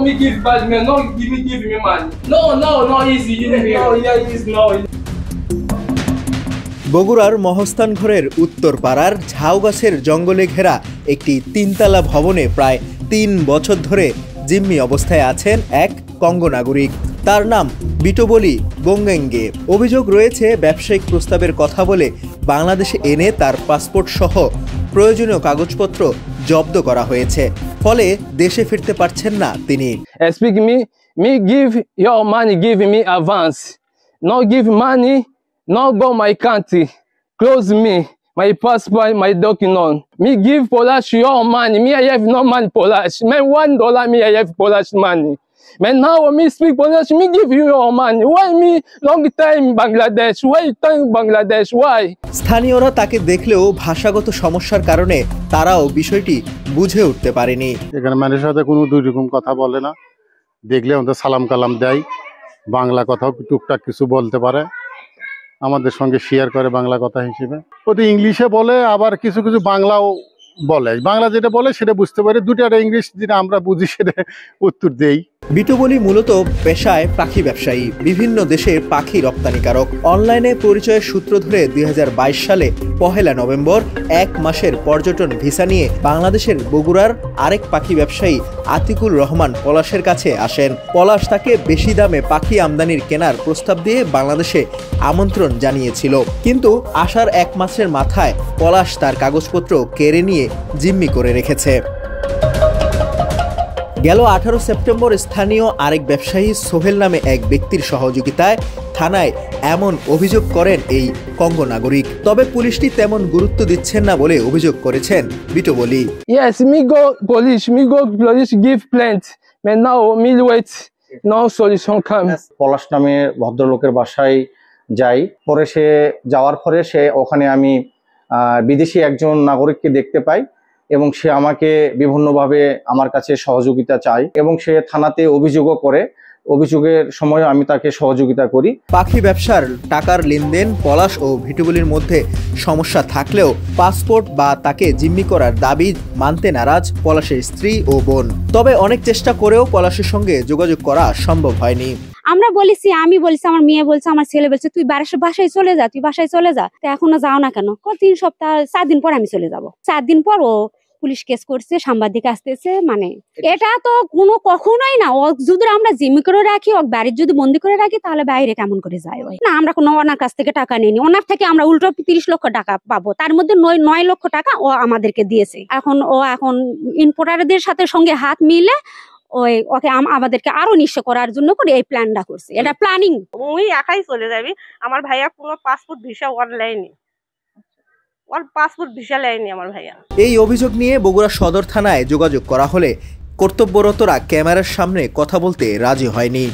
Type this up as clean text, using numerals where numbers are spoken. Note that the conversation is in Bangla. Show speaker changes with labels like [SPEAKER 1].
[SPEAKER 1] me give bad man, no give me money. No easy, no, yeah, easy, no.
[SPEAKER 2] বগুড়ার মহস্থানঘরের উত্তর পাড়ার ঝাউগাছের জঙ্গলে ঘেরা একটি তিনতলা ভবনে প্রায় ৩ বছর ধরে জিম্মি অবস্থায় আছেন এক কঙ্গো নাগরিক। তার নাম বিটোবলি বঙ্গেঙ্গে। অভিযোগ রয়েছে ব্যবসায়িক প্রস্তাবের কথা বলে বাংলাদেশে এনে তার পাসপোর্ট সহ প্রয়োজনীয় কাগজপত্র জব্দ করা হয়েছে, ফলে দেশে ফিরতে পারছেন না তিনি।
[SPEAKER 1] Speak me give your money, give me advance. No give money, no go my country. Close me, my passport, my document. Me give Polish your money. Me I have no money Polish. Man $1 me I have Polish money. Man now me speak Polish. Me give you your money. Why me long time Bangladesh? Why time Bangladesh? Why?
[SPEAKER 2] স্থানীয়রা তাকে দেখলেও ভাষাগত সমস্যার কারণে তারাও বিষয়টি বুঝে উঠতে পারেনি।
[SPEAKER 3] এখানে মানুষের সাথে কোনো দুই রকম কথা বলে না, দেখলে আমাদের সালাম কালাম দেয়, বাংলা কথাও টুকটাক কিছু বলতে পারে, আমাদের সঙ্গে শেয়ার করে বাংলা কথা হিসেবে। ওদের ইংলিশে বলে, আবার কিছু কিছু বাংলাও বলে। বাংলা যেটা বলে সেটা বুঝতে পারে, দুটাটা ইংলিশ যেটা আমরা বুঝি সেটা উত্তর দেই।
[SPEAKER 2] বিটোবলি মূলত পেশায় পাখি ব্যবসায়ী, বিভিন্ন দেশের পাখি রপ্তানিকারক। অনলাইনে পরিচয়ের সূত্র ধরে ২০২২ সালে ১ নভেম্বর ১ মাসের পর্যটন ভিসা নিয়ে বাংলাদেশের বগুড়ার আরেক পাখি ব্যবসায়ী আতিকুর রহমান পলাশের কাছে আসেন। পলাশ তাকে বেশি দামে পাখি আমদানির কেনার প্রস্তাব দিয়ে বাংলাদেশে আমন্ত্রণ জানিয়েছিল, কিন্তু আসার ১ মাসের মাথায় পলাশ তার কাগজপত্র কেড়ে নিয়ে জিম্মি করে রেখেছে। গেল ১৮ সেপ্টেম্বর স্থানীয় আরেক ব্যবসায়ী সোহেল নামে এক ব্যক্তির সহযোগিতায় থানায় এমন অভিযোগ করেন এই কঙ্গো নাগরিক। তবে পুলিশটি তেমন গুরুত্ব দিচ্ছেন না বলে অভিযোগ করেছেন বিটোবলি।
[SPEAKER 1] Yes, me go police give plant. Man now me wait. No solution come.
[SPEAKER 4] পলাশ নামে ভদ্রলোকের বাসায় যাই, পরে সে যাওয়ার পরে ওখানে আমি বিদেশি একজন নাগরিককে দেখতে পাই এবং সে আমাকে বিভিন্নভাবে আমার কাছে সহযোগিতা চায় এবং সে থানাতে অভিযোগও করে। অভিযোগের সময় আমি তাকে সহযোগিতা করি।
[SPEAKER 2] পাখি ব্যবসার টাকার লেনদেন পলাশ ও বিটোবলির মধ্যে সমস্যা থাকলেও পাসপোর্ট বা তাকে জিম্মি করার দাবি মানতে নারাজ পলাশের স্ত্রী ও বোন। তবে অনেক চেষ্টা করেও পলাশের সঙ্গে যোগাযোগ করা সম্ভব হয়নি।
[SPEAKER 5] আমরা বলেছি, আমি বলছি, আমার মেয়ে বলছে, আমার ছেলে বলছে তুই বাসায় চলে যা, তুই বাসায় চলে যা। তো এখনো যাও না কেন? ৩ সপ্তাহ ৪ দিন পর আমি চলে যাব। ৪ দিন পর ও পুলিশ কেস করছে, সাংবাদিক আসতেছে। মানে এটা তো কখনোই না। ও যদি আমরা জিম্মি করে রাখি, ও বাড়ির যদি বন্দি করে রাখি, তাহলে বাইরে কেমন করে যায়? না, আমরা কোনো ওনার কাছ থেকে টাকা নিইনি। ওনার থেকে আমরা উল্টো ৩০ লক্ষ টাকা পাবো, তার মধ্যে ৯ লক্ষ টাকা ও আমাদেরকে দিয়েছে। এখন ইম্পোর্টারদের সঙ্গে হাত মিলে ওকে আমাদেরকে আরো নিঃস্ব করার জন্য করে এই প্ল্যানটা করছে। এটা প্ল্যানিং।
[SPEAKER 6] ওই একাই চলে যাবি। আমার ভাইয়া কোনো পাসপোর্ট ভিসা অনলাইনে পাসপোর্ট ভিসা লাইনি আমার ভাইয়া।
[SPEAKER 2] এই অভিযোগ নিয়ে বগুড়া সদর থানায় যোগাযোগ করা হলে কর্তব্যরতরা ক্যামেরার সামনে কথা বলতে রাজি হয়নি।